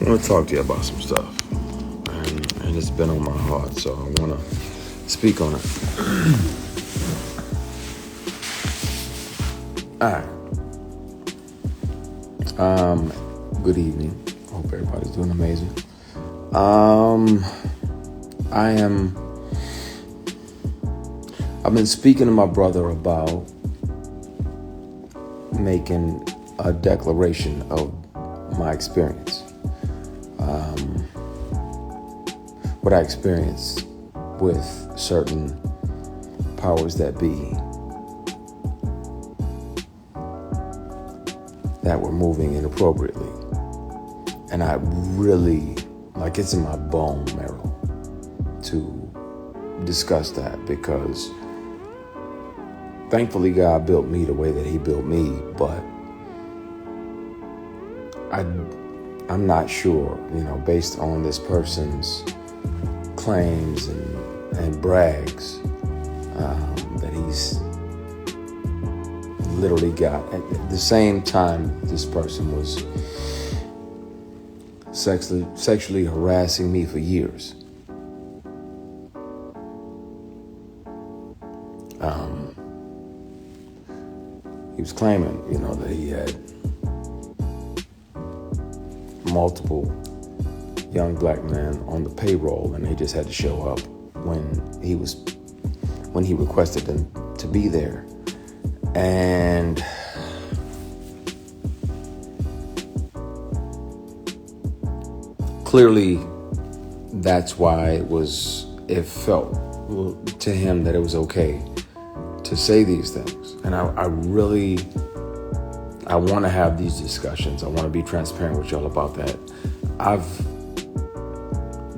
want to talk to you about some stuff, and it's been on my heart, so I want to speak on it. All right. Good evening. Hope everybody's doing amazing. I've been speaking to my brother about making a declaration of my experience. What I experienced with certain powers that be that were moving inappropriately. And I really, it's in my bone marrow to discuss that, because thankfully God built me the way that he built me, but I'm not sure, based on this person's claims and brags, that he's literally got, at the same time this person was sexually harassing me for years. He was claiming, that he had multiple young black men on the payroll, and they just had to show up when he requested them to be there. And clearly that's why it felt to him that it was okay to say these things. And I want to have these discussions. I want to be transparent with y'all about that. I've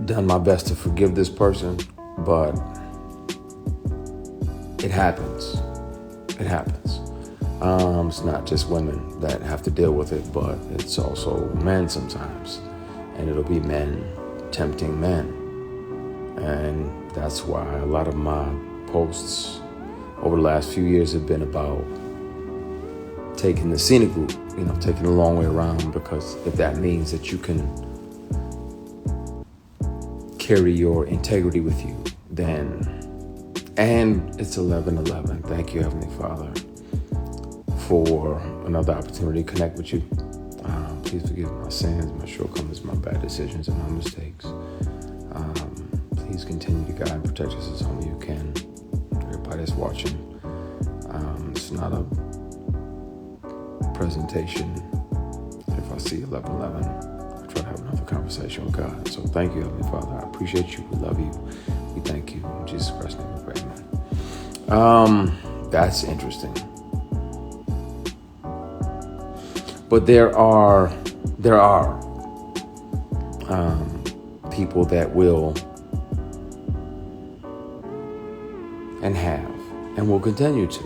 done my best to forgive this person, but it happens. It happens. It's not just women that have to deal with it, but it's also men sometimes. And it'll be men tempting men. And that's why a lot of my posts over the last few years have been about taking the scenic route, taking the long way around, because if that means that you can carry your integrity with you, then, and it's 11:11. Thank you, Heavenly Father, for another opportunity to connect with you. Please forgive my sins, my shortcomings, my bad decisions, and my mistakes. Please continue to guide and protect us as only you can. Everybody that's watching, it's not a presentation. If I see 11:11, I try to have another conversation with God. So thank you, Heavenly Father. I appreciate you. We love you. We thank you. In Jesus Christ's name we pray, amen. That's interesting. But there are people that will and have and will continue to,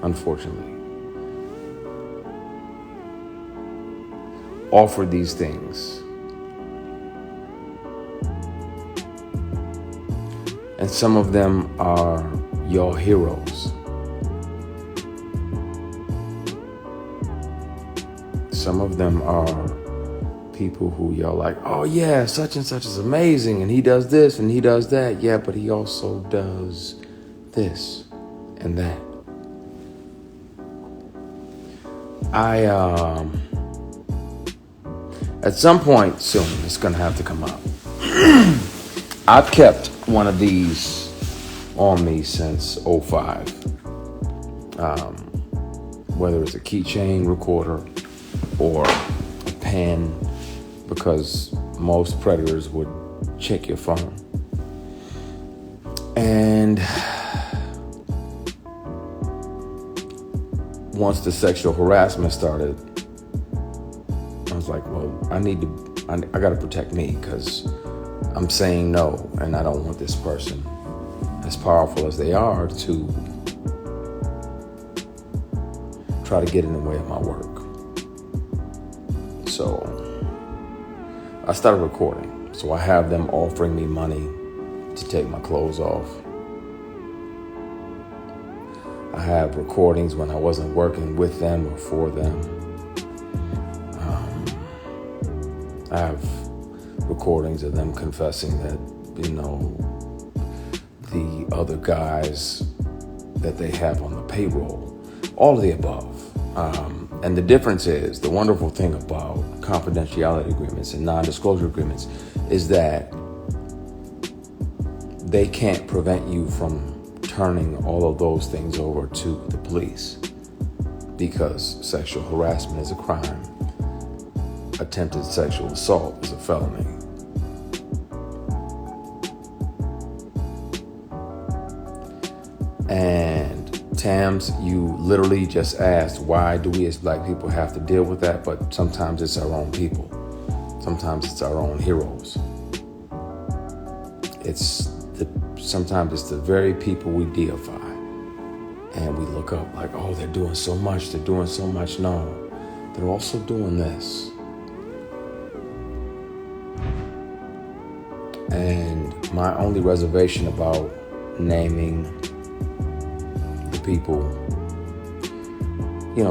unfortunately, offer these things. And some of them are your heroes. Some of them are people who y'all like, oh yeah, such and such is amazing, and he does this and he does that. Yeah, but he also does this and that. At some point soon, it's going to have to come out. I've kept one of these on me since 2005. Whether it's a keychain recorder or a pen, because most predators would check your phone. And once the sexual harassment started, I was like, well, I got to protect me, because I'm saying no, and I don't want this person, as powerful as they are, to try to get in the way of my work. So I started recording. So I have them offering me money to take my clothes off. I have recordings when I wasn't working with them or for them. I have recordings of them confessing that, the other guys that they have on the payroll, all of the above. And the difference is, the wonderful thing about confidentiality agreements and non-disclosure agreements is that they can't prevent you from turning all of those things over to the police, because sexual harassment is a crime. Attempted sexual assault is a felony. And Tams, you literally just asked, why do we as black people have to deal with that? But sometimes it's our own people. Sometimes it's our own heroes. Sometimes it's the very people we deify. And we look up like, oh, they're doing so much. No, they're also doing this. And my only reservation about naming the people,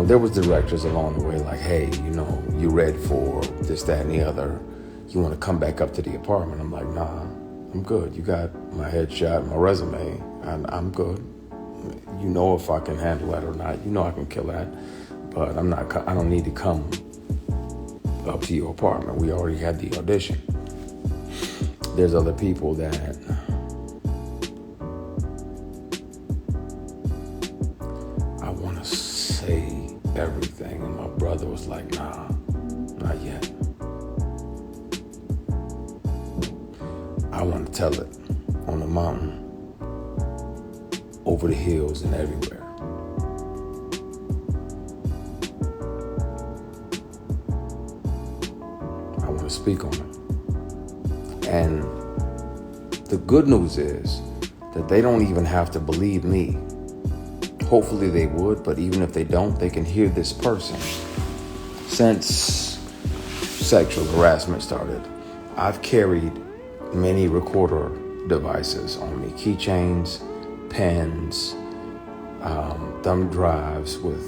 there was directors along the way like, hey, you read for this, that, and the other. You want to come back up to the apartment? I'm like, nah, I'm good. You got my headshot, my resume, and I'm good. If I can handle that or not. I can kill that, but I don't need to come up to your apartment. We already had the audition. There's other people that I want to say everything, and my brother was like, nah, not yet. I want to tell it on the mountain, over the hills, and everywhere. I want to speak on it. And the good news is that they don't even have to believe me. Hopefully they would, but even if they don't, they can hear this person. Since sexual harassment started, I've carried many recorder devices on me, keychains, pens, thumb drives with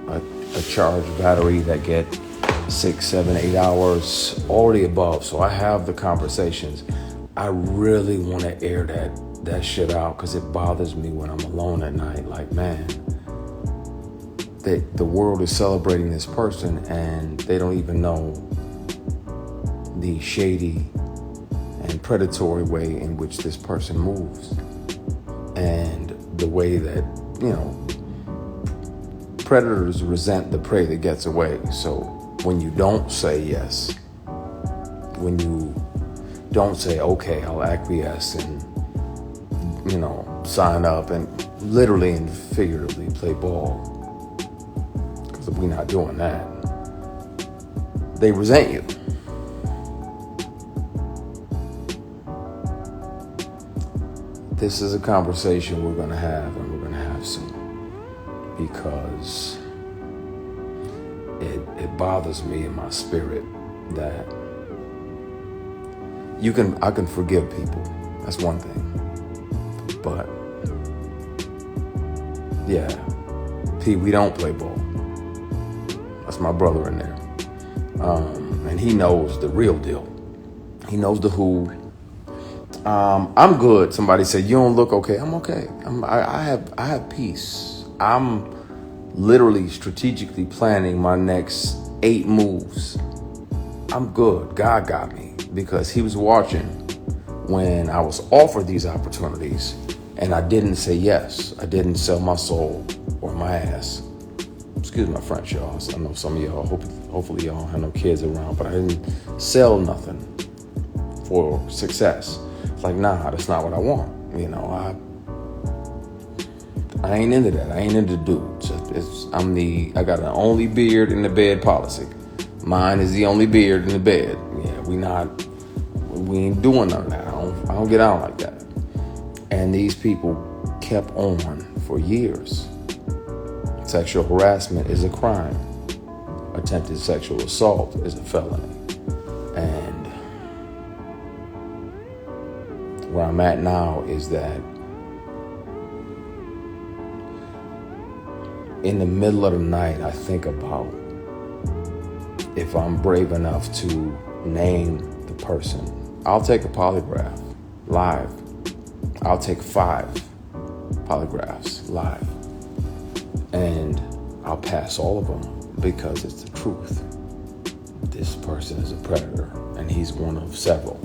a charged battery that get 6, 7, 8 hours, all the above. So I have the conversations. I really want to air that shit out because it bothers me when I'm alone at night. Like, man, the world is celebrating this person and they don't even know the shady and predatory way in which this person moves. And the way that, predators resent the prey that gets away. So when you don't say yes, when you don't say, okay, I'll acquiesce and, sign up and literally and figuratively play ball, because we're not doing that, they resent you. This is a conversation we're going to have, and we're going to have soon, because it bothers me in my spirit that I can forgive people. That's one thing. But yeah, P, we don't play ball. That's my brother in there. And he knows the real deal. He knows the who. I'm good. Somebody said, you don't look okay. I'm okay. I have peace. I'm literally strategically planning my next 8 moves. I'm good. God got me, because he was watching when I was offered these opportunities and I didn't say yes. I didn't sell my soul or my ass. Excuse my French, y'all. I know some of y'all, hopefully y'all don't have no kids around, but I didn't sell nothing for success. It's like, nah, that's not what I want. I ain't into that. I ain't into dudes. I got an only beard in the bed policy. Mine is the only beard in the bed. Yeah, we ain't doing none of that. I don't get out like that. And these people kept on for years. Sexual harassment is a crime. Attempted sexual assault is a felony. And where I'm at now is that in the middle of the night, I think about if I'm brave enough to name the person. I'll take a polygraph live. I'll take 5 polygraphs live. And I'll pass all of them because it's the truth. This person is a predator, and he's one of several.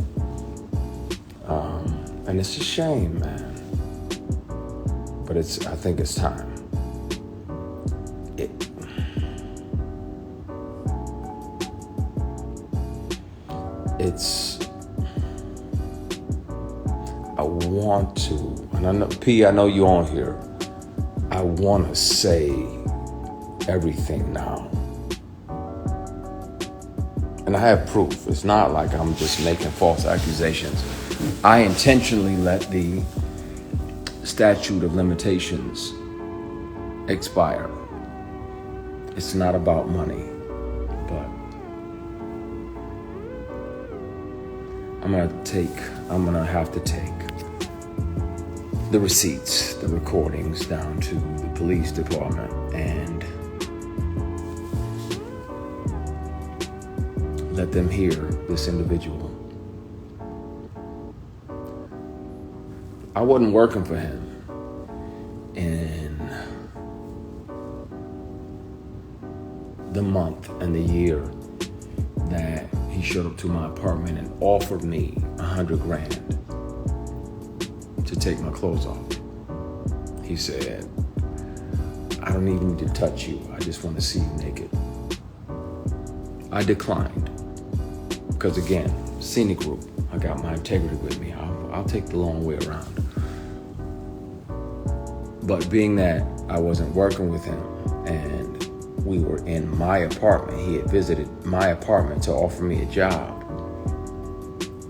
And it's a shame, man. But I think it's time. I want to, and I know, P, I know you on here. I want to say everything now. And I have proof. It's not like I'm just making false accusations. I intentionally let the statute of limitations expire. It's not about money, but I'm gonna have to take the receipts, the recordings down to the police department and let them hear this individual. I wasn't working for him in the month and the year that he showed up to my apartment and offered me $100,000 to take my clothes off. He said, I don't even need to touch you. I just want to see you naked. I declined because, again, scenic route. I got my integrity with me. I'll take the long way around. But being that I wasn't working with him and we were in my apartment, he had visited my apartment to offer me a job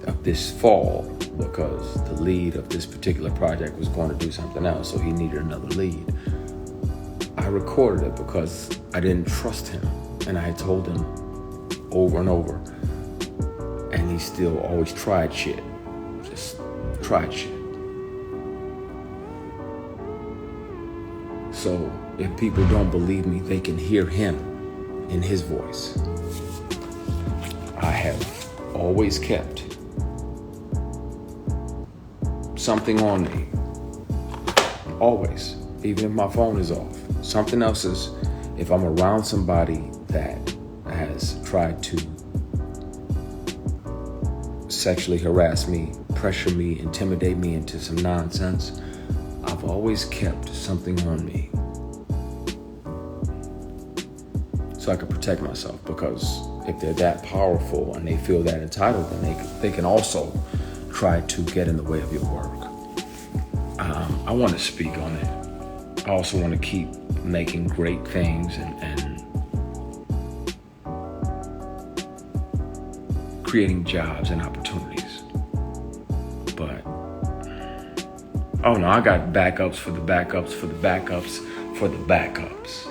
of this fall because the lead of this particular project was going to do something else, so he needed another lead. I recorded it because I didn't trust him, and I had told him over and over, and he still always tried shit. Just tried shit. So if people don't believe me, they can hear him in his voice. I have always kept something on me. Always. Even if my phone is off. Something else is, if I'm around somebody that has tried to sexually harass me, pressure me, intimidate me into some nonsense, I've always kept something on me so I can protect myself, because if they're that powerful and they feel that entitled, then they can also try to get in the way of your work. I want to speak on it. I also want to keep making great things and creating jobs and opportunities. But oh no, I got backups for the backups for the backups for the backups.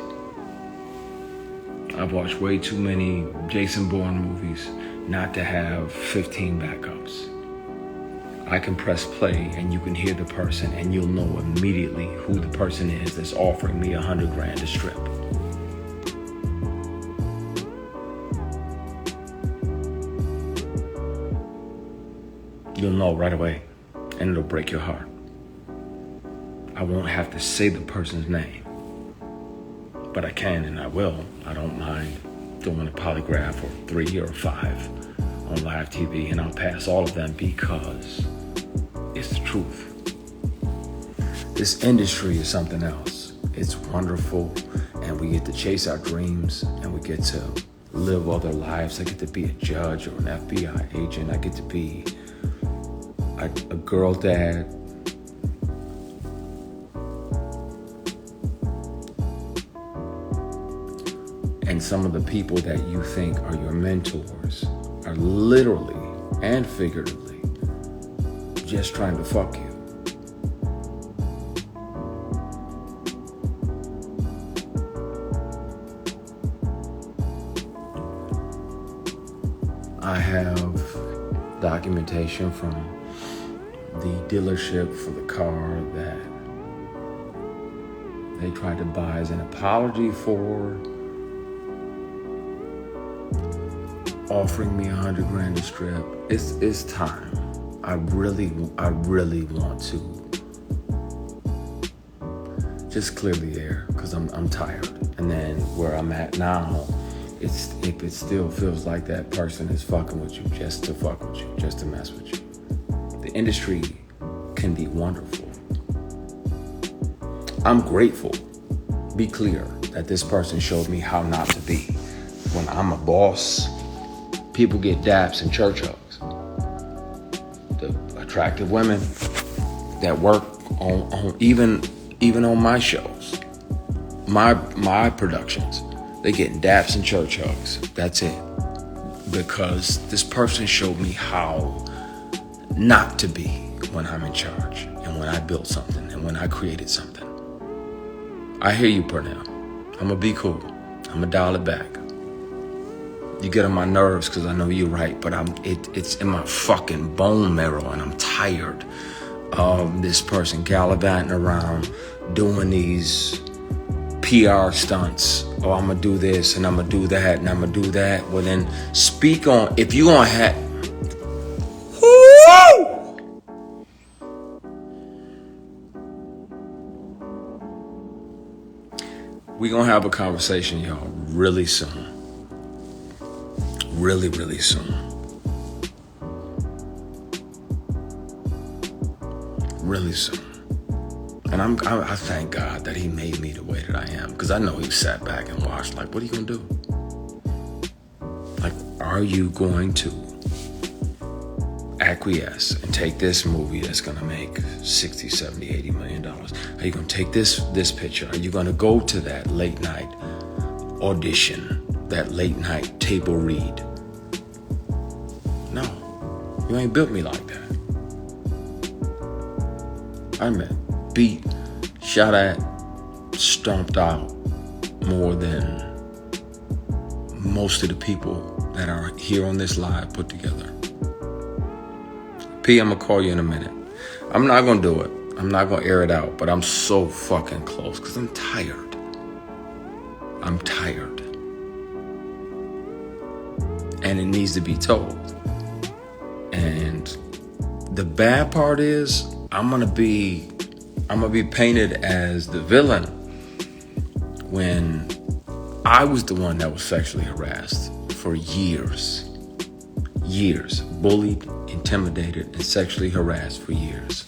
I've watched way too many Jason Bourne movies not to have 15 backups. I can press play and you can hear the person and you'll know immediately who the person is that's offering me $100,000 to strip. You'll know right away, and it'll break your heart. I won't have to say the person's name, but I can and I will. I don't mind doing a polygraph or 3 or 5 on live TV, and I'll pass all of them because it's the truth. This industry is something else. It's wonderful, and we get to chase our dreams, and we get to live other lives. I get to be a judge or an FBI agent. I get to be a girl dad. And some of the people that you think are your mentors are literally and figuratively just trying to fuck you. I have documentation from the dealership for the car that they tried to buy as an apology for offering me $100,000 to strip. It's time. I really want to just clear the air because I'm tired. And then where I'm at now, if it still feels like that person is fucking with you just to fuck with you, just to mess with you. The industry can be wonderful. I'm grateful. Be clear that this person showed me how not to be. When I'm a boss, people get daps and church hugs. The attractive women that work on even on my shows, my productions, they get daps and church hugs. That's it. Because this person showed me how not to be when I'm in charge and when I built something and when I created something. I hear you, Pernell. I'm gonna be cool. I'm gonna dial it back. You get on my nerves because I know you're right, but it's in my fucking bone marrow, and I'm tired of this person gallivanting around doing these PR stunts. Oh, I'm gonna do this and I'm gonna do that and I'm gonna do that. Well, then speak on, if you gonna have, we gonna have a conversation, y'all, really soon. Really, really soon. Really soon. And I thank God that he made me the way that I am. Because I know he sat back and watched, like, what are you gonna do? Like, are you going to acquiesce and take this movie that's gonna make 60, 70, 80 million dollars? Are you gonna take this picture? Are you gonna go to that late night audition, that late night table read? No, you ain't built me like that. I'm beat, shot at, stomped out more than most of the people that are here on this live put together. P, I'm gonna call you in a minute. I'm not gonna do it. I'm not gonna air it out, but I'm so fucking close because I'm tired. I'm tired. And it needs to be told. And the bad part is I'm gonna be painted as the villain when I was the one that was sexually harassed for years, bullied, intimidated, and sexually harassed for years.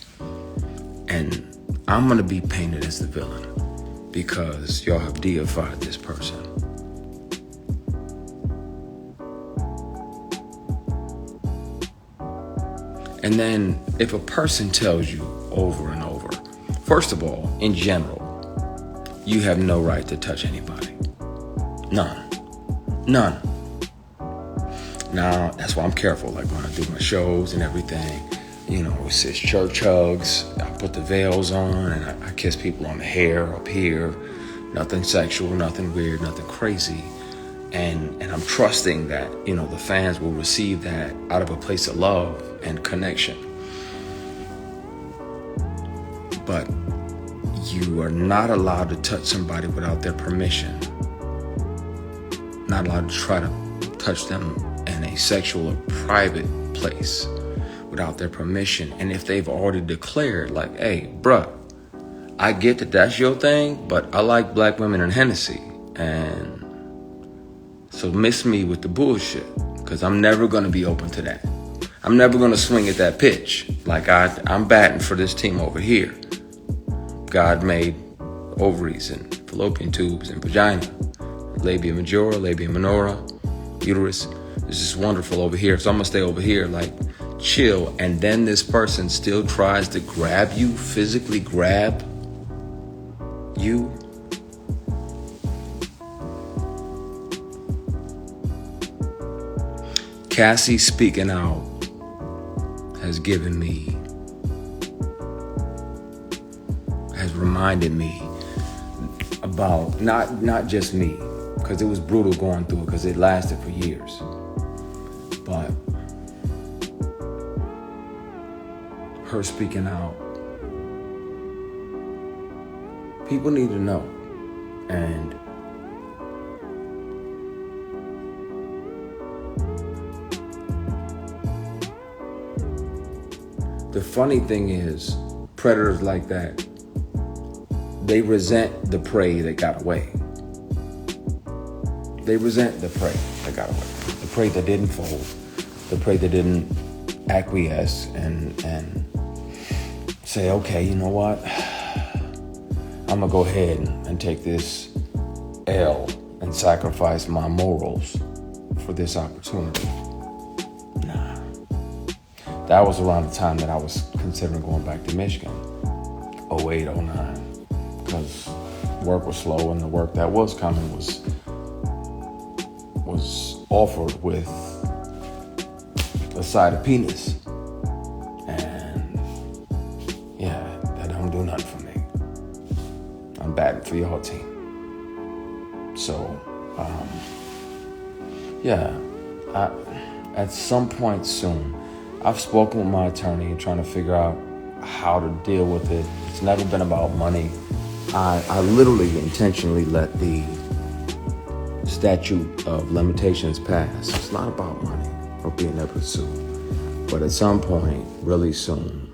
And I'm gonna be painted as the villain because y'all have deified this person. And then if a person tells you over and over, first of all, in general, you have no right to touch anybody. None. Now, that's why I'm careful. Like when I do my shows and everything, it says church hugs. I put the veils on and I kiss people on the hair up here. Nothing sexual, nothing weird, nothing crazy. And I'm trusting that, the fans will receive that out of a place of love and connection. But you are not allowed to touch somebody without their permission. Not allowed to try to touch them in a sexual or private place without their permission. And if they've already declared, like, hey, bruh, I get that that's your thing, but I like black women and Hennessy. And so miss me with the bullshit, because I'm never going to be open to that. I'm never going to swing at that pitch. Like I'm batting for this team over here. God made ovaries and fallopian tubes and vagina, labia majora, labia minora, uterus. This is wonderful over here. So I'm going to stay over here, like chill. And then this person still tries to grab you, physically grab you. Cassie speaking out has reminded me about not just me, because it was brutal going through it, because it lasted for years. But her speaking out, people need to know. And The funny thing is, predators like that, they resent the prey that got away. They resent the prey that got away. The prey that didn't fold. The prey that didn't acquiesce and say, okay, you know what? I'm gonna go ahead and take this L and sacrifice my morals for this opportunity. Nah. That was around the time that I was considering going back to Michigan, 08, 09, because work was slow and the work that was coming was offered with a side of penis. And yeah, that don't do nothing for me. I'm batting for y'all team. So, at some point soon, I've spoken with my attorney and trying to figure out how to deal with it. It's never been about money. I literally intentionally let the statute of limitations pass. It's not about money or being able to sue. But at some point, really soon,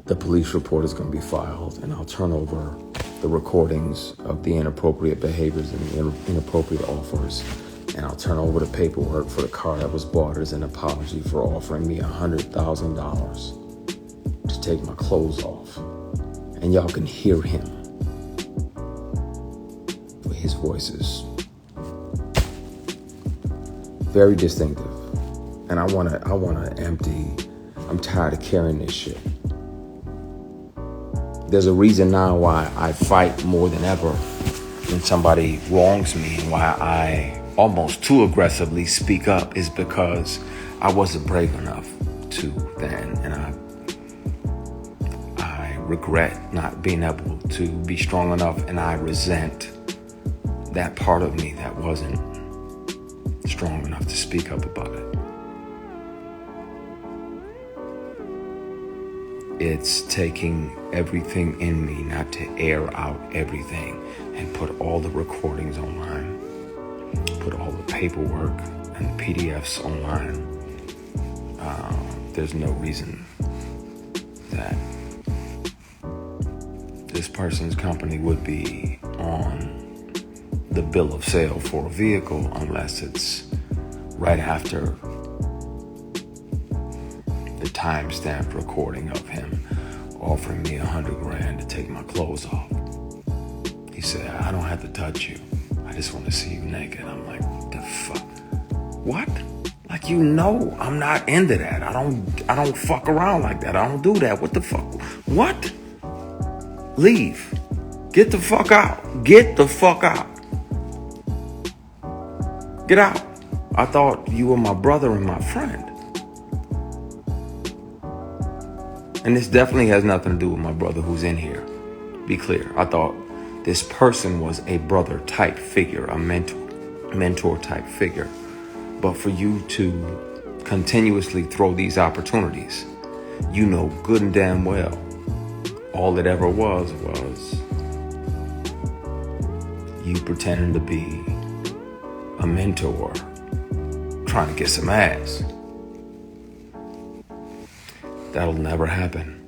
the police report is going to be filed, and I'll turn over the recordings of the inappropriate behaviors and the inappropriate offers, and I'll turn over the paperwork for the car that was bought as an apology for offering me $100,000 to take my clothes off. And y'all can hear him. His voice is very distinctive, and I wanna empty. I'm tired of carrying this shit. There's a reason now why I fight more than ever when somebody wrongs me, and why I almost too aggressively speak up is because I wasn't brave enough to then, and I regret not being able to be strong enough, and I resent that part of me that wasn't strong enough to speak up about it. It's taking everything in me not to air out everything and put all the recordings online, put all the paperwork and the PDFs online. There's no reason that this person's company would be on the bill of sale for a vehicle unless it's right after the time-stamped recording of him offering me $100,000 to take my clothes off. He said, I don't have to touch you. I just want to see you naked. I'm like, what the fuck? What? Like, you know, I'm not into that. I don't fuck around like that. I don't do that. What the fuck? What? Leave. Get the fuck out. Get the fuck out. Get out. I thought you were my brother and my friend. And this definitely has nothing to do with my brother who's in here. Be clear. I thought this person was a brother type figure, a mentor type figure. But for you to continuously throw these opportunities, you know good and damn well all it ever was you pretending to be a mentor trying to get some ass. That'll never happen.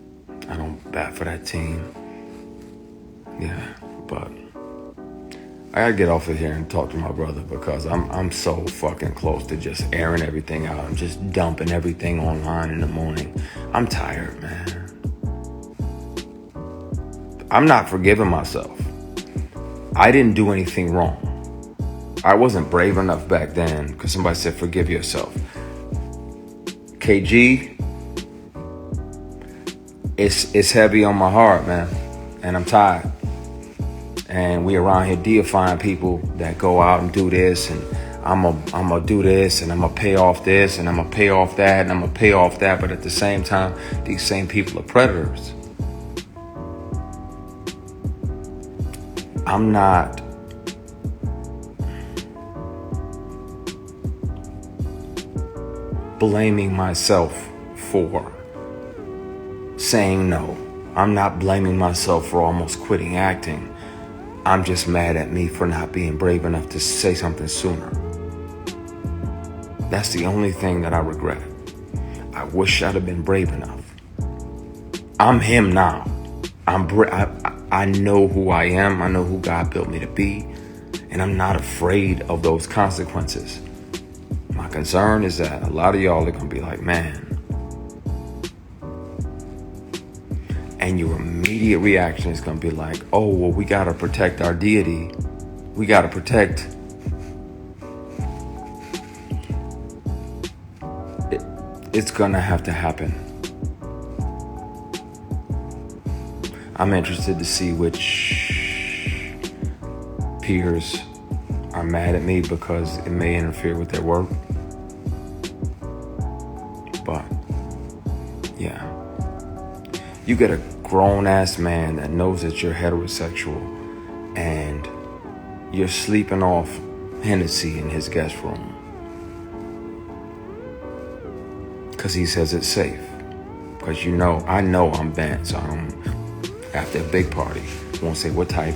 I don't bat for that team. Yeah, but I gotta get off of here and talk to my brother because I'm so fucking close to just airing everything out. I'm just dumping everything online in the morning. I'm tired, man. I'm not forgiving myself. I didn't do anything wrong. I wasn't brave enough back then because somebody said, forgive yourself. KG, it's heavy on my heart, man. And I'm tired. And we around here deifying people that go out and do this, and I'm gonna do this, and I'm gonna pay off this, and I'm gonna pay off that, and I'm gonna pay off that. But at the same time, these same people are predators. I'm not blaming myself for saying no. I'm not blaming myself for almost quitting acting. I'm just mad at me for not being brave enough to say something sooner. That's the only thing that I regret. I wish I'd have been brave enough. I'm him now. I know who I am. I know who God built me to be. And I'm not afraid of those consequences. My concern is that a lot of y'all are going to be like, man. And your immediate reaction is going to be like, oh, well, we got to protect our deity. We got to protect. It's going to have to happen. I'm interested to see which peers are mad at me because it may interfere with their work. But, yeah. You get a grown-ass man that knows that you're heterosexual and you're sleeping off Hennessy in his guest room because he says it's safe. Because I know I'm bent, so I'm after a big party. Won't say what type,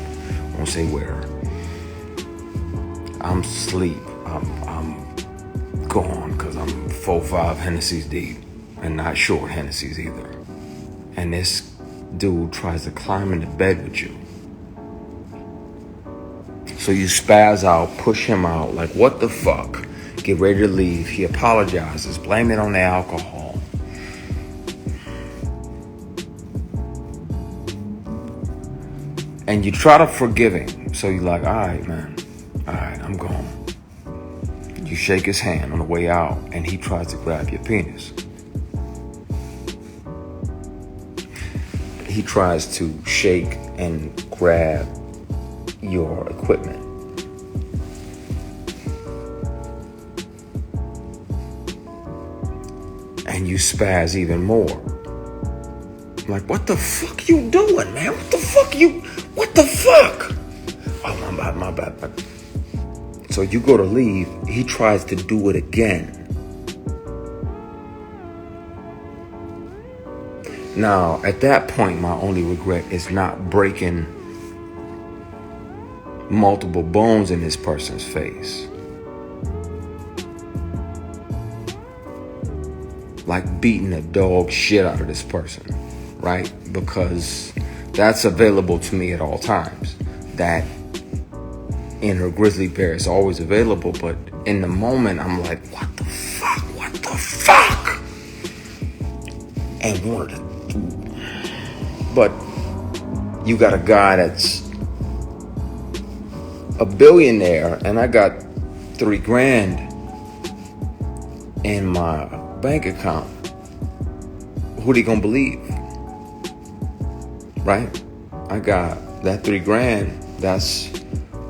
won't say where. I'm asleep. I'm gone because I'm 4-5 Hennessy's deep and not short Hennessy's either. And this dude tries to climb into bed with you. So you spaz out, push him out, like, what the fuck? Get ready to leave. He apologizes, blame it on the alcohol. And you try to forgive him. So you're like, all right, man. All right, I'm gone. You shake his hand on the way out, and he tries to grab your penis. He tries to shake and grab your equipment. And you spaz even more. Like, what the fuck you doing, man? What the fuck? Oh, my bad. So you go to leave, he tries to do it again. Now, at that point, my only regret is not breaking multiple bones in this person's face. Like beating the dog shit out of this person, right? Because that's available to me at all times. That inner grizzly bear is always available, but in the moment, I'm like, what the fuck? And but you got a guy that's a billionaire, and I got $3,000 in my bank account. Who they gonna believe? Right? I got that $3,000. That's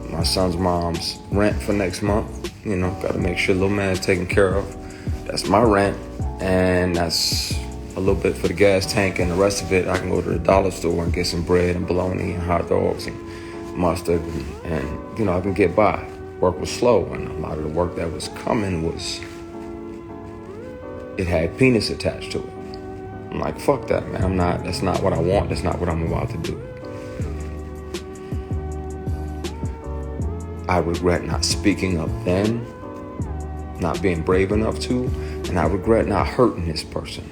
my son's mom's rent for next month. Gotta make sure little man's taken care of. That's my rent, and that's a little bit for the gas tank, and the rest of it I can go to the dollar store and get some bread and bologna and hot dogs and mustard, and I can get by. Work was slow, and a lot of the work that was coming it had penis attached to it. I'm like, fuck that, man. That's not what I want. That's not what I'm about to do. I regret not speaking up then, not being brave enough to, and I regret not hurting this person.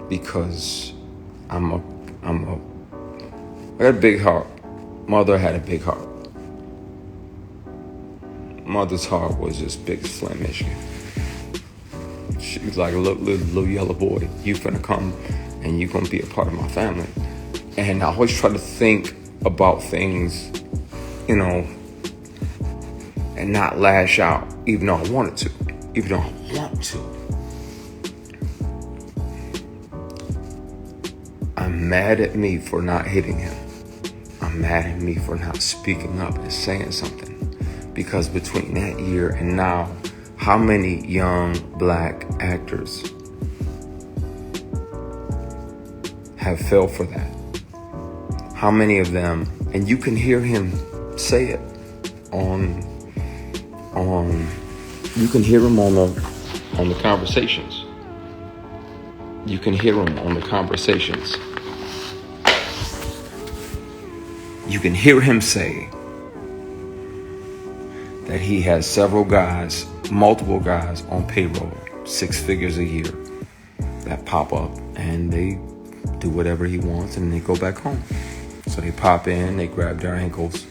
Because I got a big heart. Mother had a big heart. Mother's heart was just big as Flint, Michigan. She was like a little yellow boy. You finna come and you gonna be a part of my family. And I always try to think about things, and not lash out, even though I wanted to. Even though I want to. I'm mad at me for not hitting him. I'm mad at me for not speaking up and saying something. Because between that year and now, how many young black actors have fell for that? How many of them, and you can hear him say it you can hear him on the conversations. You can hear him on the conversations. You can hear him say that he has multiple guys on payroll 6 figures a year that pop up, and they do whatever he wants, and they go back home. So they pop in, they grab their ankles,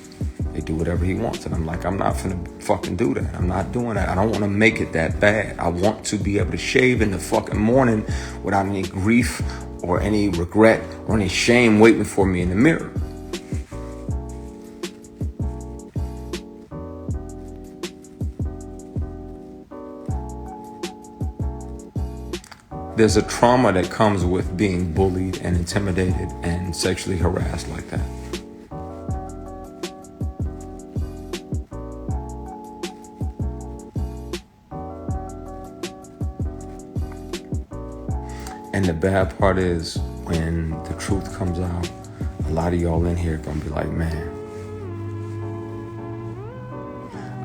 they do whatever he wants. And I'm like, I'm not finna fucking do that. I'm not doing that. I don't want to make it that bad. I want to be able to shave in the fucking morning without any grief or any regret or any shame waiting for me in the mirror. There's a trauma that comes with being bullied and intimidated and sexually harassed like that. And the bad part is when the truth comes out, a lot of y'all in here are gonna be like, man,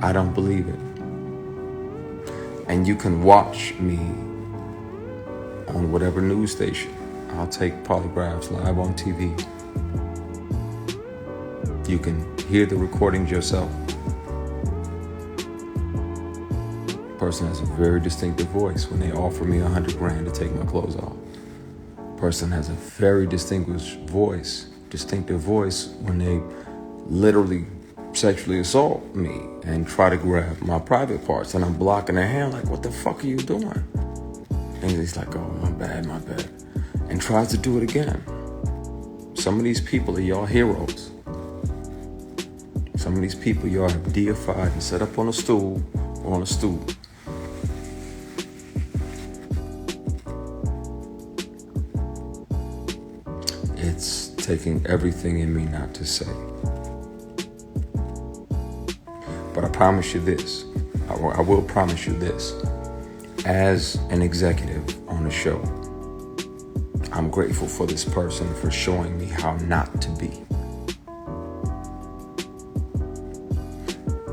I don't believe it. And you can watch me on whatever news station. I'll take polygraphs live on TV. You can hear the recordings yourself. Person has a very distinctive voice when they offer me $100,000 to take my clothes off. Person has a very distinctive voice when they literally sexually assault me and try to grab my private parts, and I'm blocking their hand like, what the fuck are you doing? And he's like, oh, my bad. And tries to do it again. Some of these people are y'all heroes. Some of these people y'all have deified and set up on a stool or on a stool. It's taking everything in me not to say. But I promise you this. I will promise you this. As an executive on the show, I'm grateful for this person for showing me how not to be.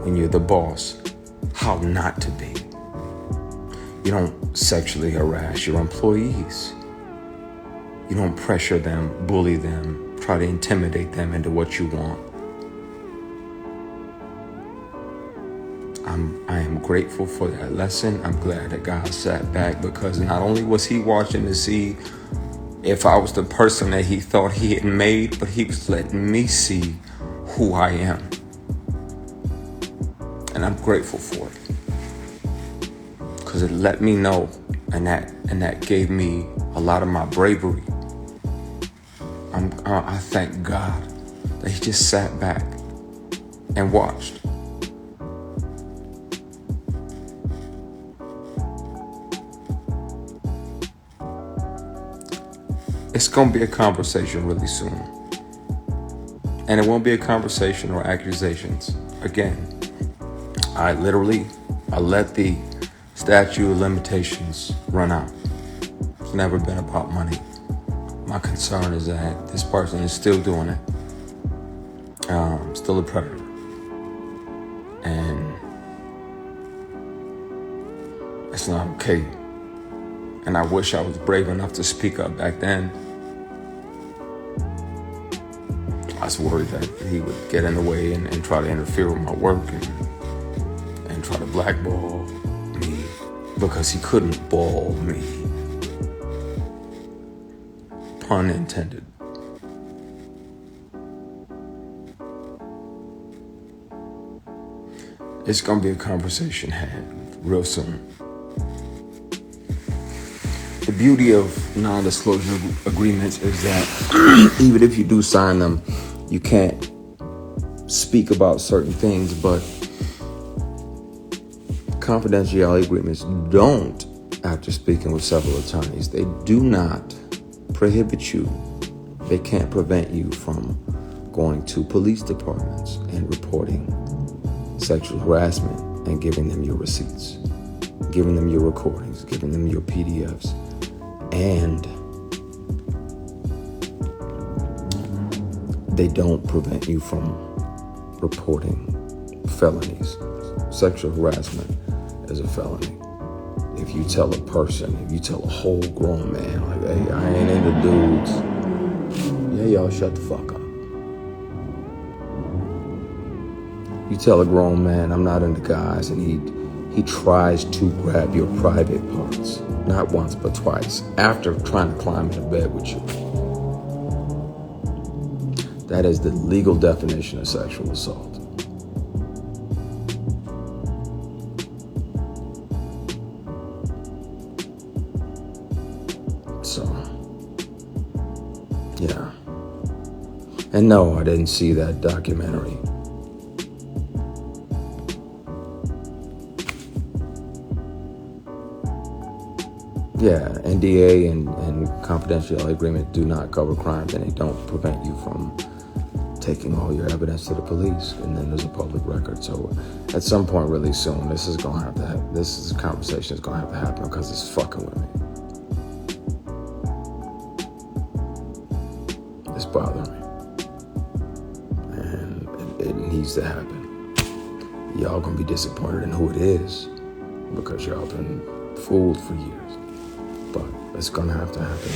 When you're the boss, how not to be. You don't sexually harass your employees. You don't pressure them, bully them, try to intimidate them into what you want. I am grateful for that lesson. I'm glad that God sat back, because not only was he watching to see if I was the person that he thought he had made, but he was letting me see who I am. And I'm grateful for it, because it let me know, and that gave me a lot of my bravery. I thank God that he just sat back and watched. It's going to be a conversation really soon. And it won't be a conversation or accusations. Again, I let the statute of limitations run out. It's never been about money. My concern is that this person is still doing it. Still a predator. And it's not okay. And I wish I was brave enough to speak up back then. I was worried that he would get in the way and try to interfere with my work and try to blackball me because he couldn't ball me. Pun intended. It's going to be a conversation had real soon. The beauty of non-disclosure agreements is that even if you do sign them, you can't speak about certain things, but confidentiality agreements don't, after speaking with several attorneys, they do not prohibit you. They can't prevent you from going to police departments and reporting sexual harassment and giving them your receipts, giving them your recordings, giving them your PDFs. And they don't prevent you from reporting felonies. Sexual harassment is a felony. If you tell a person, if you tell a whole grown man, like, hey, I ain't into dudes, yeah, y'all shut the fuck up. You tell a grown man, I'm not into guys, and He tries to grab your private parts, not once but twice, after trying to climb into bed with you. That is the legal definition of sexual assault. So, yeah. And no, I didn't see that documentary. Yeah, NDA and confidentiality agreement do not cover crimes, and they don't prevent you from taking all your evidence to the police, and then there's a public record. So at some point really soon, this conversation is gonna have to happen because it's fucking with me. It's bothering me. And it needs to happen. Y'all gonna be disappointed in who it is because y'all been fooled for years. But it's gonna have to happen.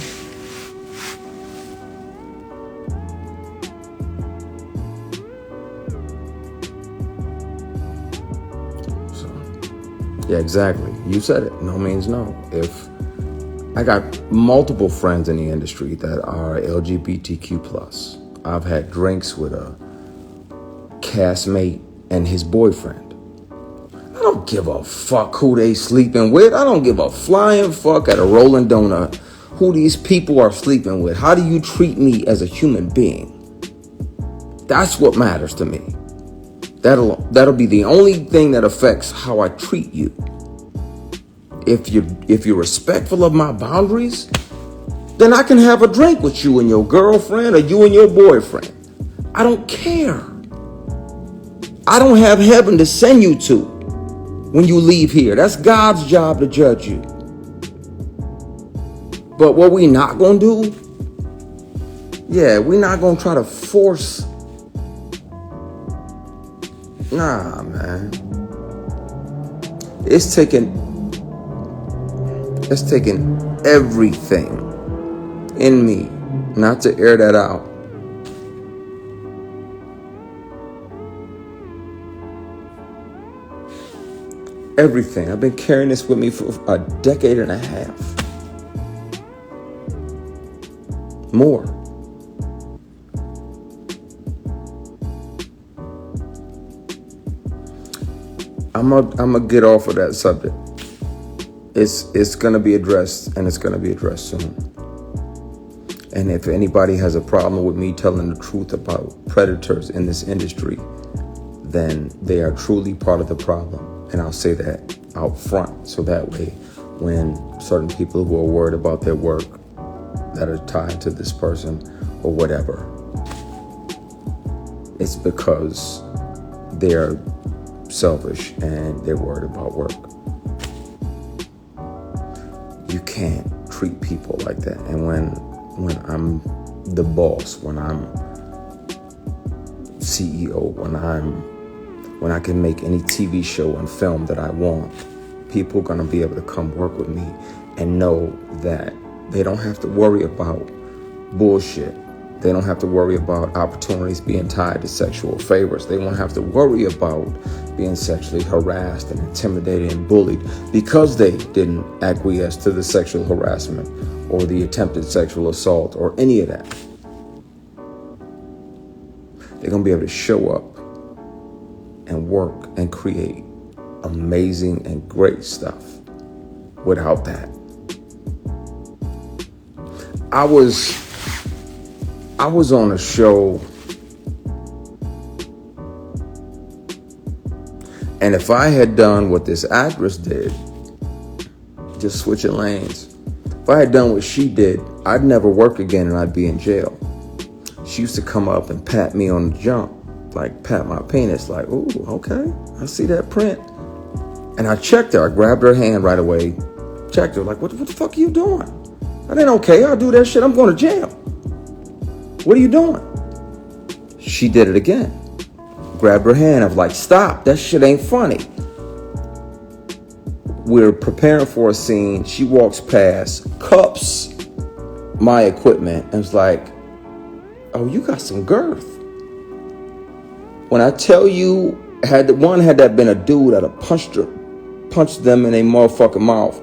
So, yeah, exactly. You said it. No means no. If I got multiple friends in the industry that are LGBTQ+. I've had drinks with a castmate and his boyfriend. I don't give a fuck who they sleeping with. I don't give a flying fuck at a Rolling Donut who these people are sleeping with. How do you treat me as a human being? That's what matters to me. That'll be the only thing that affects how I treat you. If you're respectful of my boundaries, then I can have a drink with you and your girlfriend or you and your boyfriend. I don't care. I don't have heaven to send you to when you leave here. That's God's job to judge you. But what we not gonna do, we're not gonna try to force. Nah, man. It's taking everything in me not to air that out. Everything. I've been carrying this with me for a decade and a half. More. I'm gonna get off of that subject. It's gonna be addressed, and it's gonna be addressed soon. And if anybody has a problem with me telling the truth about predators in this industry, then they are truly part of the problem. And I'll say that out front, so that way when certain people who are worried about their work that are tied to this person or whatever, it's because they're selfish and they're worried about work. You can't treat people like that. And when I'm the boss, when I'm CEO, when I can make any TV show and film that I want, people are gonna be able to come work with me and know that they don't have to worry about bullshit. They don't have to worry about opportunities being tied to sexual favors. They won't have to worry about being sexually harassed and intimidated and bullied because they didn't acquiesce to the sexual harassment or the attempted sexual assault or any of that. They're gonna be able to show up and work and create amazing and great stuff without that. I was on a show, and if I had done what this actress did, just switching lanes, if I had done what she did, I'd never work again and I'd be in jail. She used to come up and pat me on the jump, like pat my penis, like, ooh, okay, I see that print. And I checked her, I grabbed her hand right away, checked her, like, what the fuck are you doing? That ain't okay, I'll do that shit, I'm going to jail. What are you doing? She did it again. Grabbed her hand, I was like, stop, that shit ain't funny. We're preparing for a scene, she walks past, cups my equipment, and was like, oh, you got some girth. When I tell you, had that been a dude, I'd have punched punch them in their motherfucking mouth.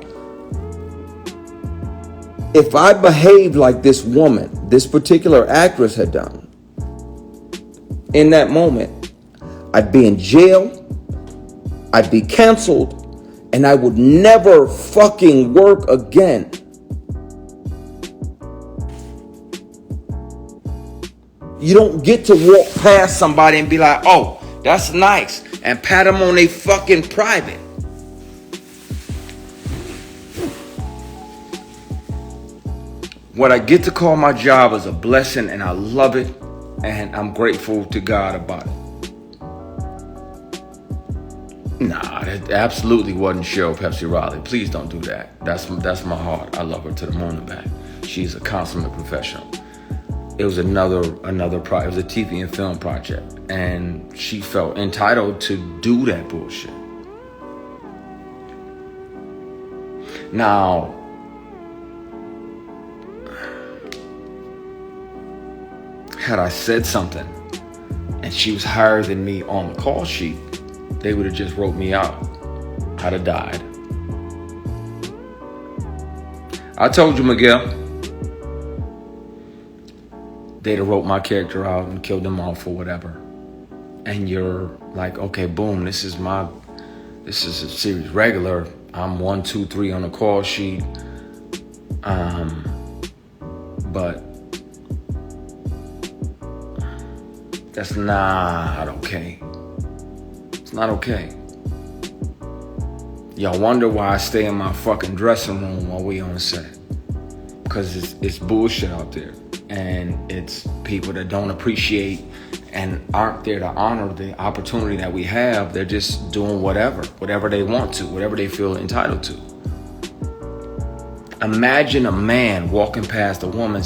If I behaved like this woman, this particular actress had done, in that moment, I'd be in jail, I'd be canceled, and I would never fucking work again. You don't get to walk past somebody and be like, oh, that's nice, and pat them on their fucking private. What I get to call my job is a blessing, and I love it, and I'm grateful to God about it. Nah, that absolutely wasn't Cheryl Pepsi Riley. Please don't do that. That's my heart. I love her to the moon and back. She's a consummate professional. It was another project. It was a TV and film project, and she felt entitled to do that bullshit. Now, had I said something and she was higher than me on the call sheet, they would have just wrote me out. I'd have died. I told you, Miguel. They'd have wrote my character out and killed them off or whatever. And you're like, okay, boom, this is a series regular. I'm 1, 2, 3 on the call sheet. But that's not okay. It's not okay. Y'all wonder why I stay in my fucking dressing room while we on set. Because it's bullshit out there. And it's people that don't appreciate and aren't there to honor the opportunity that we have. They're just doing whatever they want to, whatever they feel entitled to. Imagine a man walking past a woman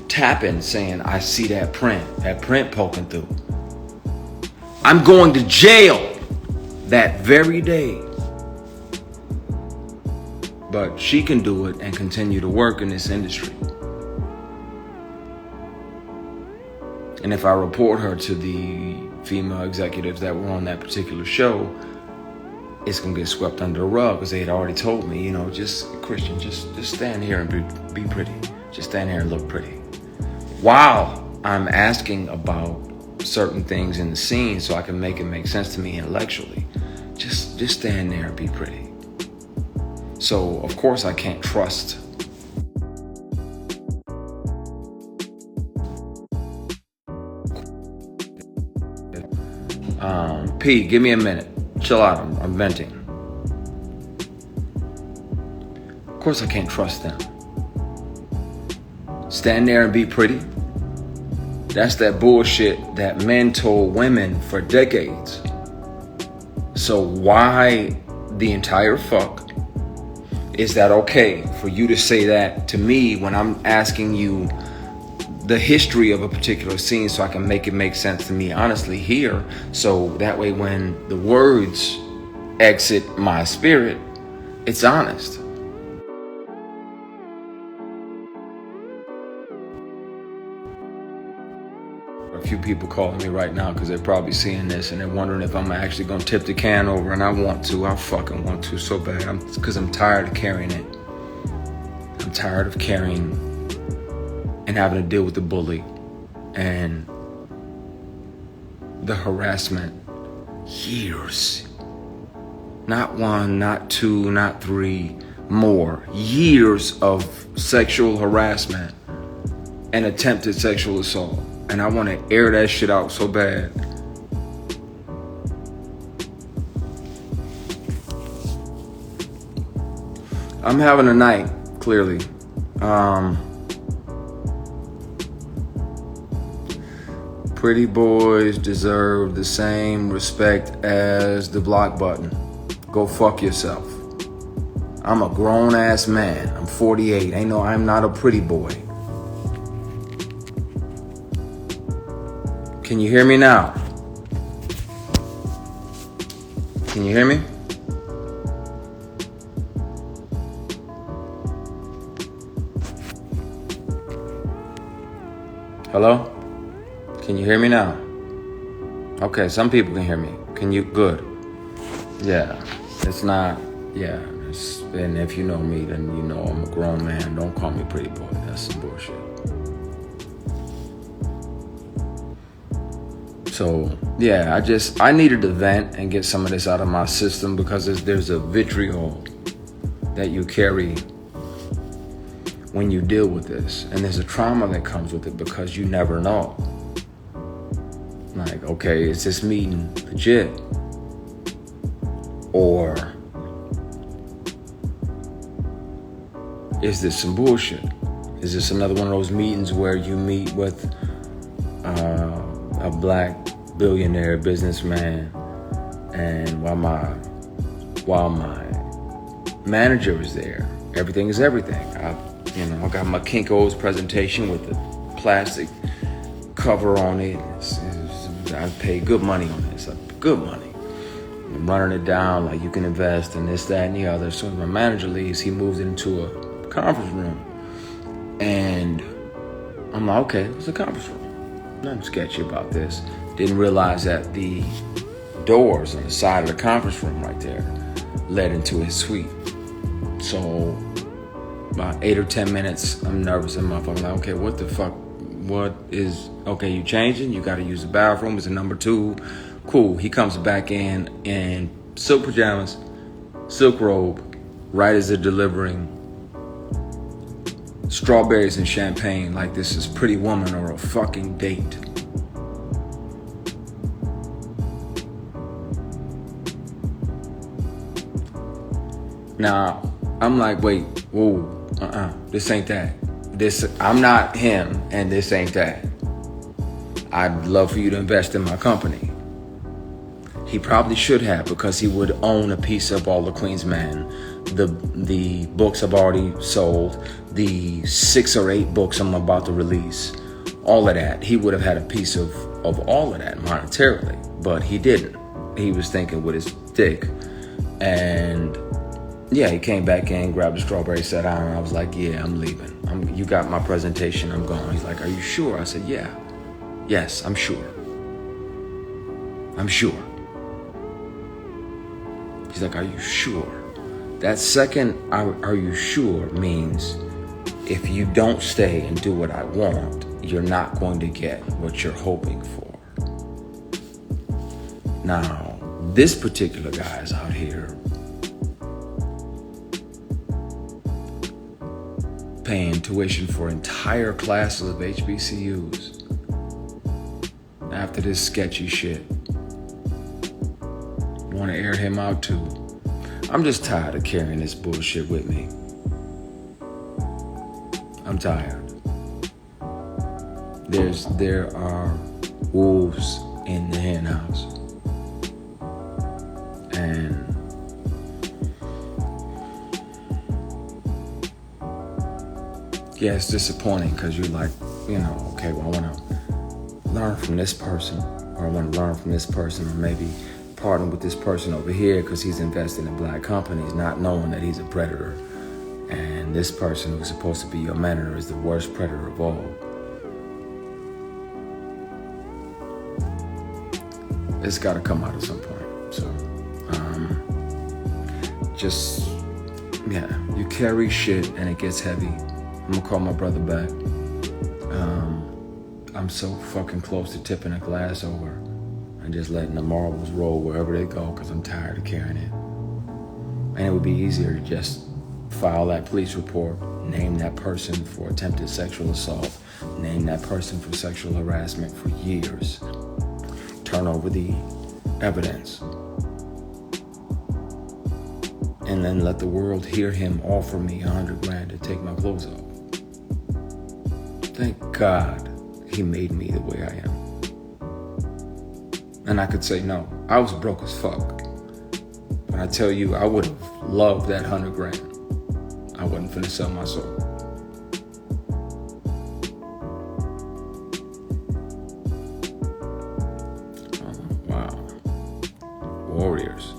tapping, saying, I see that print poking through. I'm going to jail that very day. But she can do it and continue to work in this industry. And if I report her to the female executives that were on that particular show, it's going to get swept under the rug because they had already told me, just Christian, just stand here and be pretty. Just stand here and look pretty. While I'm asking about certain things in the scene so I can make it make sense to me intellectually, just stand there and be pretty. So, of course, I can't trust. P, give me a minute. Chill out, I'm venting. Of course I can't trust them. Stand there and be pretty. That's that bullshit that men told women for decades. So why the entire fuck is that okay for you to say that to me when I'm asking you the history of a particular scene so I can make it make sense to me honestly here, so that way when the words exit my spirit, it's honest. A few people calling me right now because they're probably seeing this and they're wondering if I'm actually going to tip the can over, and I want to. I fucking want to so bad. Because I'm tired of carrying it. I'm tired of carrying and having to deal with the bully and the harassment. Years. Not 1, not 2, not 3, more. Years of sexual harassment and attempted sexual assault. And I want to air that shit out so bad. I'm having a night, clearly. Pretty boys deserve the same respect as the block button. Go fuck yourself. I'm a grown-ass man. I'm 48. I'm not a pretty boy. Can you hear me now? Can you hear me? Hello? Can you hear me now? Okay, some people can hear me. Can you? Good. Yeah. It's not, yeah. And if you know me, then you know I'm a grown man. Don't call me pretty boy. That's some bullshit. So, yeah, I needed to vent and get some of this out of my system because there's a vitriol that you carry when you deal with this. And there's a trauma that comes with it because you never know. Like, okay, is this meeting legit? Or is this some bullshit? Is this another one of those meetings where you meet with a black billionaire businessman, and while my manager is there, everything is everything. I got my Kinko's presentation with the plastic cover on it. I paid good money on this, good money. I'm running it down like you can invest in this, that, and the other. As soon as my manager leaves, he moves it into a conference room. And I'm like, okay, it's a conference room. Nothing sketchy about this. Didn't realize that the doors on the side of the conference room right there led into his suite. So about 8 or 10 minutes, I'm nervous in my phone. I'm like, okay, what the fuck? Okay, you changing? You got to use the bathroom. It's a number 2. Cool. He comes back in silk pajamas, silk robe, right as they're delivering strawberries and champagne like this is Pretty Woman or a fucking date. Now, I'm like, wait, whoa, this ain't that. I'm not him, and this ain't that. I'd love for you to invest in my company. He probably should have, because he would own a piece of All the Queen's Men. The books I've already sold, the 6 or 8 books I'm about to release, all of that. He would have had a piece of all of that monetarily, but he didn't. He was thinking with his dick. And yeah, he came back in, grabbed the strawberry, sat down, and I was like, yeah, I'm leaving. You got my presentation, I'm going. He's like, are you sure? I said, yeah. Yes, I'm sure. I'm sure. He's like, are you sure? That second, are you sure, means if you don't stay and do what I want, you're not going to get what you're hoping for. Now, this particular guy is out here paying tuition for entire classes of HBCUs after this sketchy shit. Want to air him out too. I'm just tired of carrying this bullshit with me. I'm tired. There are wolves in the hen house. And yeah, it's disappointing because you're like, okay, well, I want to learn from this person, or I want to learn from this person, or maybe partner with this person over here because he's investing in black companies, not knowing that he's a predator. And this person who's supposed to be your mentor is the worst predator of all. It's got to come out at some point. So, you carry shit and it gets heavy. I'm gonna call my brother back. I'm so fucking close to tipping a glass over and just letting the marbles roll wherever they go because I'm tired of carrying it. And it would be easier to just file that police report, name that person for attempted sexual assault, name that person for sexual harassment for years, turn over the evidence, and then let the world hear him offer me $100,000 to take my clothes off. Thank God he made me the way I am. And I could say no. I was broke as fuck. But I tell you, I would have loved that $100,000. I wasn't finna sell my soul. Wow. Warriors.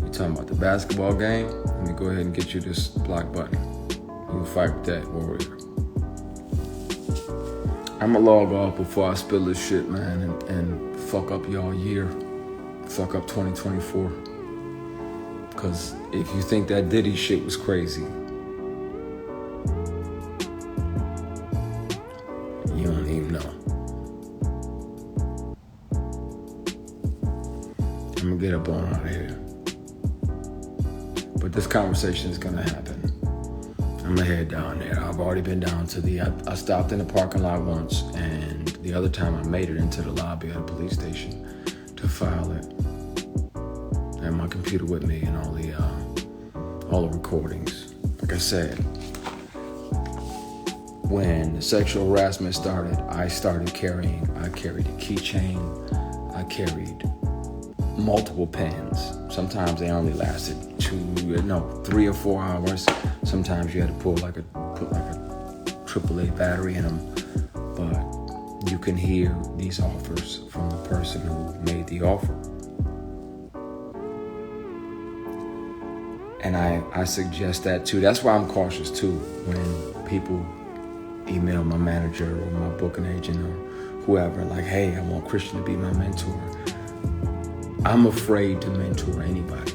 You talking about the basketball game? Let me go ahead and get you this block button. You can fight with that, warrior. I'ma log off before I spill this shit, man, and fuck up y'all year. Fuck up 2024. Because if you think that Diddy shit was crazy, you don't even know. I'm gonna get up on out of here. But this conversation is gonna happen. I'm gonna head down there. I've already been down to I stopped in the parking lot once, and the other time I made it into the lobby at a police station to file it. I had my computer with me and all the recordings. Like I said, when the sexual harassment started, I carried a keychain. I carried multiple pens. Sometimes they only lasted 3 or 4 hours. Sometimes you had to put like a AAA battery in them. But you can hear these offers from the person who made the offer. And I suggest that too. That's why I'm cautious too when people email my manager or my booking agent or whoever, like, hey, I want Christian to be my mentor. I'm afraid to mentor anybody.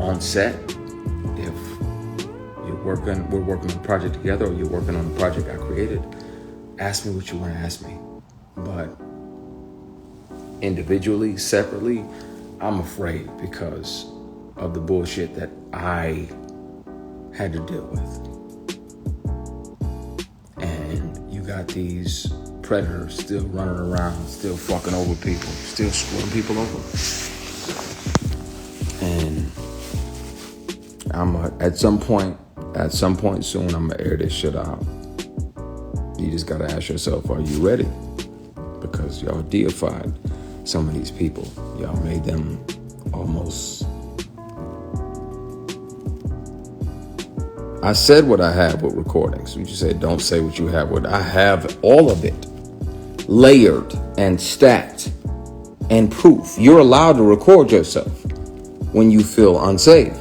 On set, if we're working on a project together or you're working on a project I created, ask me what you want to ask me. But individually, separately, I'm afraid because of the bullshit that I had to deal with. And you got these predators still running around, still fucking over people, still screwing people over. And at some point soon, I'm gonna air this shit out. You just gotta ask yourself, are you ready? Because y'all deified some of these people. Y'all made them almost... I said what I have with recordings. You just said, don't say what you have with. I have all of it layered and stacked and proof. You're allowed to record yourself when you feel unsafe.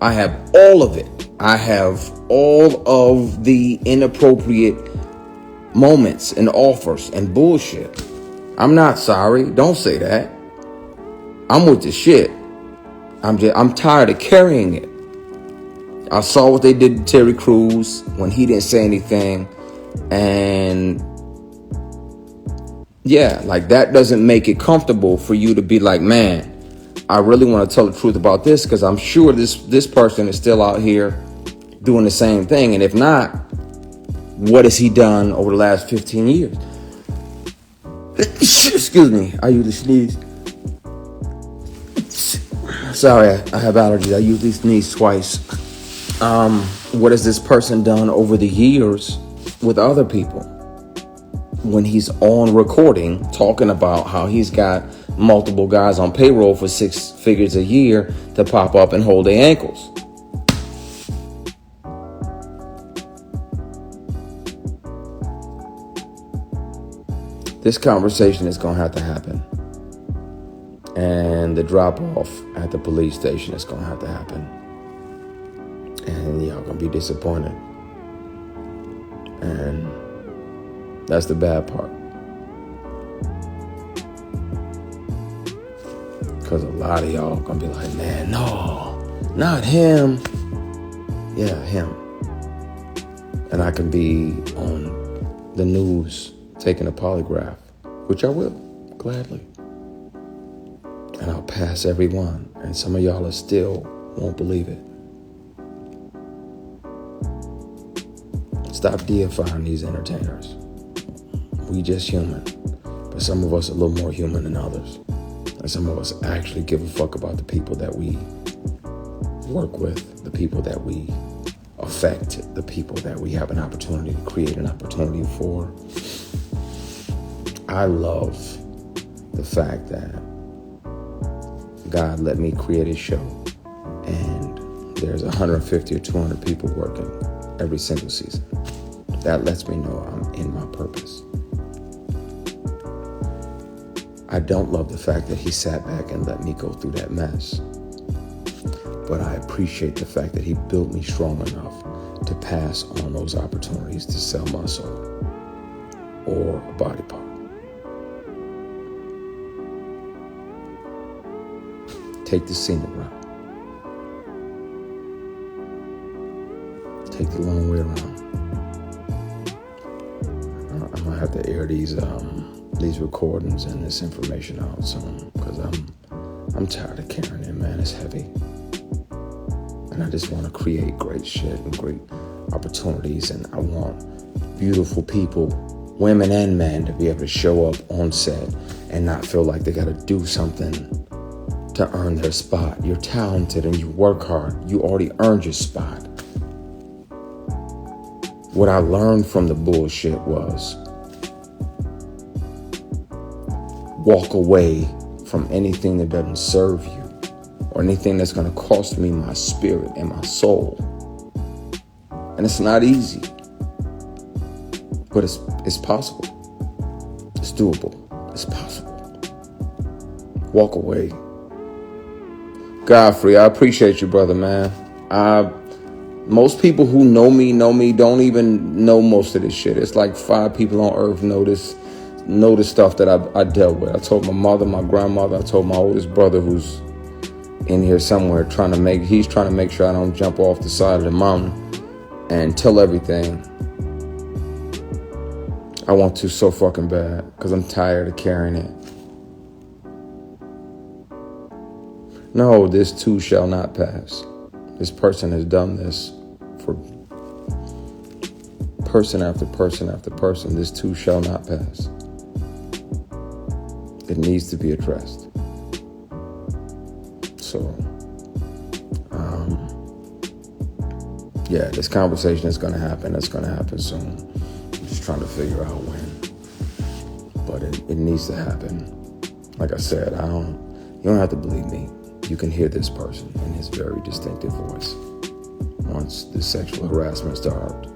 I have all of it. I have all of the inappropriate moments and offers and bullshit. I'm not sorry. Don't say that. I'm with the shit. I'm tired of carrying it. I saw what they did to Terry Crews when he didn't say anything. And yeah, like that doesn't make it comfortable for you to be like, man, I really want to tell the truth about this because I'm sure this person is still out here doing the same thing. And if not, what has he done over the last 15 years? Excuse me, I usually sneeze. Sorry, I have allergies. I usually sneeze twice. What has this person done over the years with other people? When he's on recording talking about how he's got multiple guys on payroll for 6 figures a year to pop up and hold their ankles. This conversation is going to have to happen. And the drop-off at the police station is going to have to happen. And y'all going to be disappointed. And that's the bad part. Because a lot of y'all going to be like, man, no, not him. Yeah, him. And I can be on the news taking a polygraph, which I will, gladly. And I'll pass every one. And some of y'all still won't believe it. Stop deifying these entertainers. We just human. But some of us are a little more human than others. And some of us actually give a fuck about the people that we work with, the people that we affect, the people that we have an opportunity to create an opportunity for. I love the fact that God let me create a show and there's 150 or 200 people working every single season. That lets me know I'm in my purpose. I don't love the fact that he sat back and let me go through that mess. But I appreciate the fact that he built me strong enough to pass on those opportunities to sell my soul or a body part. Take the scenic route. Take the long way around. I'm gonna have to air these recordings and this information out soon, because I'm tired of carrying it, man. It's heavy, and I just want to create great shit and great opportunities, and I want beautiful people, women and men, to be able to show up on set and not feel like they got to do something to earn their spot. You're talented and you work hard. You already earned your spot. What I learned from the bullshit was walk away from anything that doesn't serve you or anything that's going to cost me my spirit and my soul. And it's not easy, but it's possible. It's doable. It's possible. Walk away. Godfrey, I appreciate you, brother, man. Most people who know me don't even know most of this shit. It's like 5 people on earth know the stuff that I dealt with. I told my mother, my grandmother, I told my oldest brother, who's in here somewhere, he's trying to make sure I don't jump off the side of the mountain and tell everything. I want to so fucking bad, because I'm tired of carrying it. No, this too shall not pass. This person has done this for person after person after person. This too shall not pass. It needs to be addressed. So, yeah, this conversation is going to happen. It's going to happen soon. I'm just trying to figure out when. But it needs to happen. Like I said, you don't have to believe me. You can hear this person in his very distinctive voice. Once the sexual harassment starts,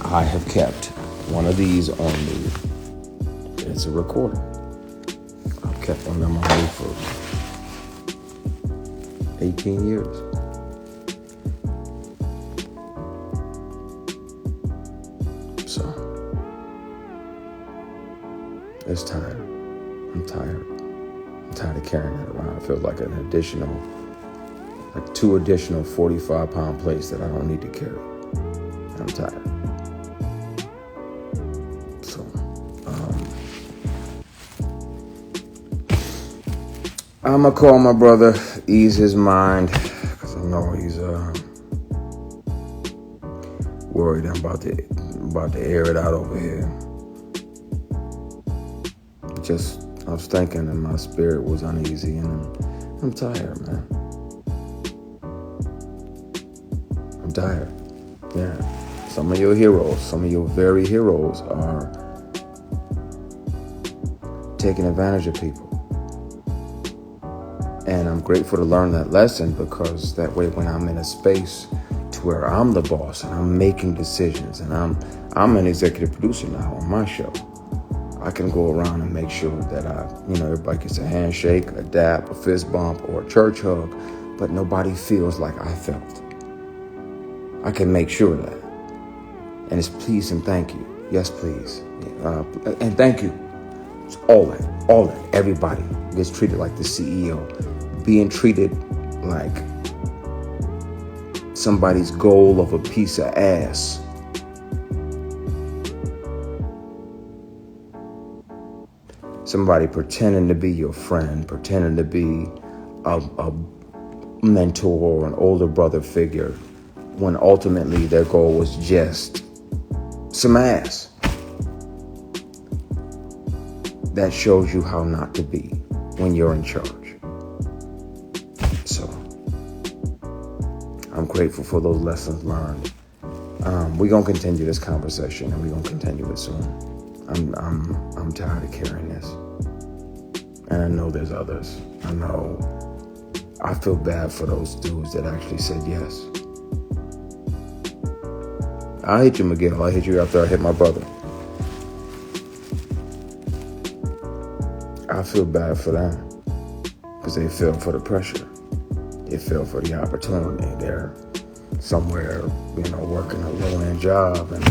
I have kept one of these on me. It's a recorder. I've kept one on me for 18 years. So, it's time. I'm tired. I'm tired of carrying that around. It feels like like 2 additional 45-pound plates that I don't need to carry. I'm tired. So, I'm gonna call my brother, ease his mind, because I know he's worried I'm about to air it out over here. I was thinking, and my spirit was uneasy, and I'm tired, man. I'm tired. Yeah. Some of your heroes, some of your very heroes are taking advantage of people. And I'm grateful to learn that lesson, because that way when I'm in a space to where I'm the boss and I'm making decisions, and I'm an executive producer now on my show, I can go around and make sure that everybody gets a handshake, a dap, a fist bump, or a church hug, but nobody feels like I felt. I can make sure of that. And it's please and thank you. Yes, please. And thank you. It's all that. Everybody gets treated like the CEO. Being treated like somebody's goal of a piece of ass. Somebody pretending to be your friend, pretending to be a mentor or an older brother figure, when ultimately their goal was just some ass. That shows you how not to be when you're in charge. So, I'm grateful for those lessons learned. We're gonna continue this conversation, and we're gonna continue it soon. I'm tired of carrying this. And I know there's others. I feel bad for those dudes that actually said yes. I hit you, Miguel. I hit you after I hit my brother. I feel bad for them, because they fell for the pressure. They fell for the opportunity. They're somewhere, working a low-end job, and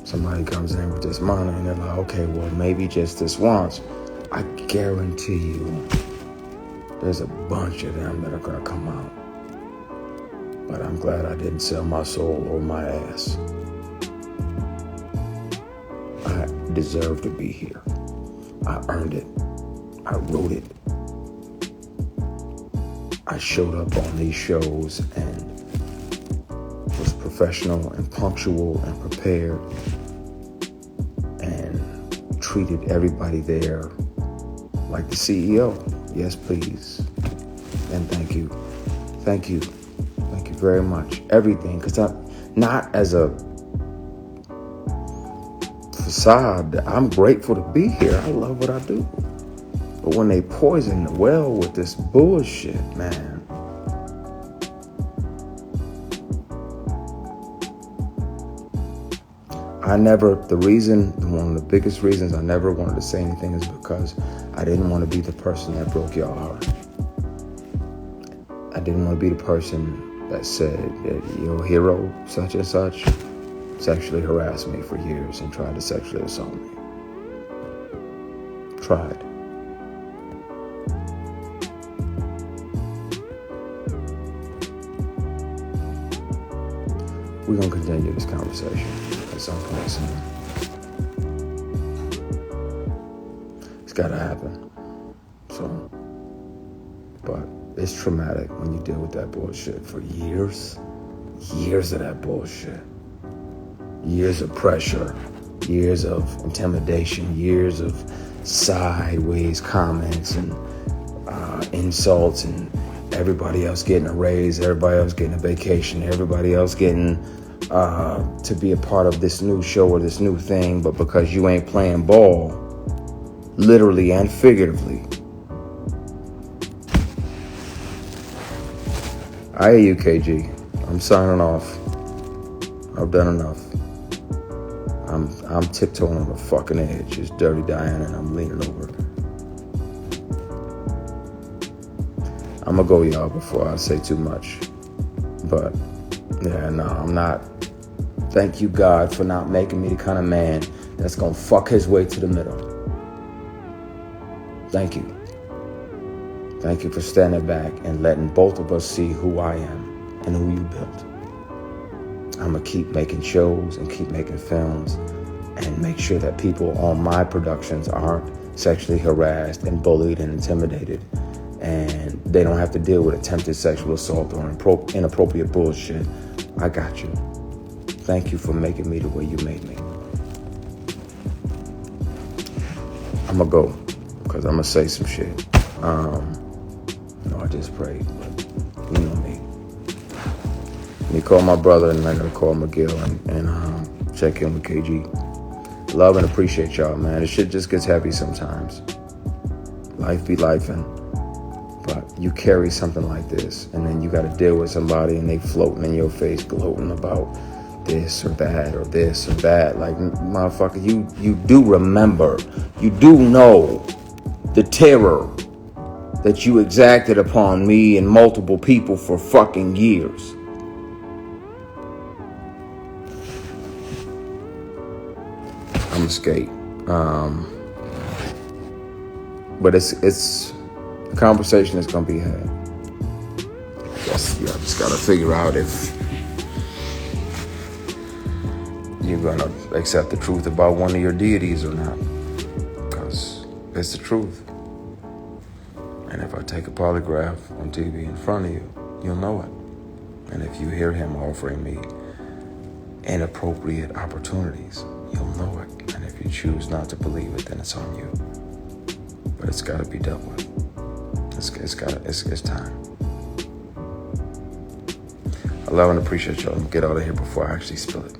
somebody comes in with this money, and they're like, okay, well, maybe just this once. I guarantee you there's a bunch of them that are going to come out. But I'm glad I didn't sell my soul or my ass. I deserve to be here. I earned it. I wrote it. I showed up on these shows and was professional and punctual and prepared and treated everybody there like the CEO. Yes, please. And thank you. Thank you. Thank you very much. Everything. Because I'm not as a facade. I'm grateful to be here. I love what I do. But when they poison the well with this bullshit, man. One of the biggest reasons I never wanted to say anything is because I didn't want to be the person that broke your heart. I didn't want to be the person that said that your hero, such and such, sexually harassed me for years and tried to sexually assault me. Tried. We're going to continue this conversation at some point soon. It's got to happen. But it's traumatic when you deal with that bullshit for years. Years of that bullshit. Years of pressure. Years of intimidation. Years of sideways comments and insults, and everybody else getting a raise, everybody else getting a vacation, everybody else getting to be a part of this new show or this new thing, but because you ain't playing ball, literally and figuratively. I hear you, KG. I'm signing off. I've done enough. I'm tiptoeing on the fucking edge. It's Dirty Diana and I'm leaning over. I'm gonna go, y'all, before I say too much. But, yeah, no, I'm not. Thank you, God, for not making me the kind of man that's gonna fuck his way to the middle. Thank you. Thank you for standing back and letting both of us see who I am and who you built. I'm gonna keep making shows and keep making films and make sure that people on my productions aren't sexually harassed and bullied and intimidated, and they don't have to deal with attempted sexual assault or inappropriate bullshit. I got you. Thank you for making me the way you made me. I'm gonna go because I'm gonna say some shit. I just prayed, but you know me. Let me call my brother and I'm gonna call McGill and check in with KG. Love and appreciate y'all, man. This shit just gets heavy sometimes. Life be lifing. But you carry something like this, and then you got to deal with somebody, and they floating in your face, gloating about this or that or this or that. Like, motherfucker, you do remember, you do know the terror that you exacted upon me and multiple people for fucking years. I'm escape. But it's the conversation is gonna be had. I guess you just gotta figure out if you're gonna accept the truth about one of your deities or not, because it's the truth. And if I take a polygraph on TV in front of you, you'll know it. And if you hear him offering me inappropriate opportunities, you'll know it. And if you choose not to believe it, then it's on you. But it's got to be dealt with. It's time. I love and appreciate y'all. I'm gonna get out of here before I actually spill it.